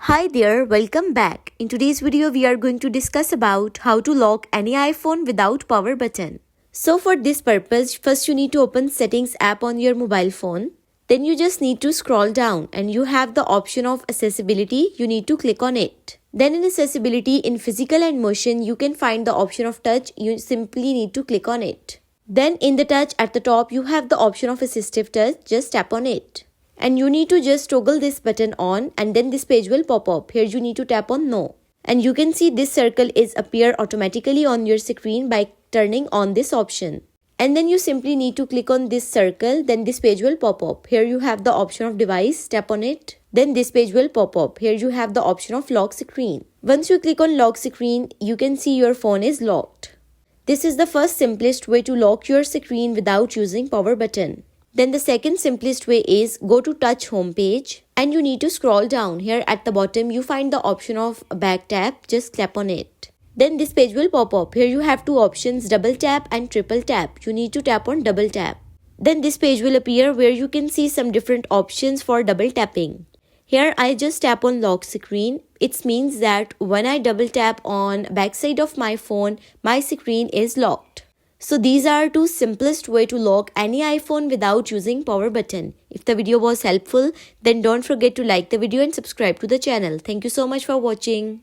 Hi there, welcome back. In today's video, we are going to discuss about how to lock any iPhone without power button. So for this purpose, first you need to open Settings app on your mobile phone. Then you just need to scroll down and you have the option of accessibility. You need to click on it. Then in accessibility, in physical and motion, you can find the option of touch. You simply need to click on it. Then in the touch at the top, you have the option of assistive touch. Just tap on it. And you need to just toggle this button on and then this page will pop up. Here you need to tap on no. And you can see this circle is appear automatically on your screen by turning on this option. And then you simply need to click on this circle, then this page will pop up. Here you have the option of device, tap on it. Then this page will pop up. Here you have the option of lock screen. Once you click on lock screen, you can see your phone is locked. This is the first simplest way to lock your screen without using power button. Then the second simplest way is go to touch home page and you need to scroll down. Here at the bottom you find the option of back tap, just tap on it. Then this page will pop up. Here you have two options, double tap and triple tap. You need to tap on double tap. Then this page will appear where you can see some different options for double tapping. Here I just tap on lock screen. It means that when I double tap on backside of my phone, my screen is locked. So these are two simplest way to lock any iPhone without using power button. If the video was helpful, then don't forget to like the video and subscribe to the channel. Thank you so much for watching.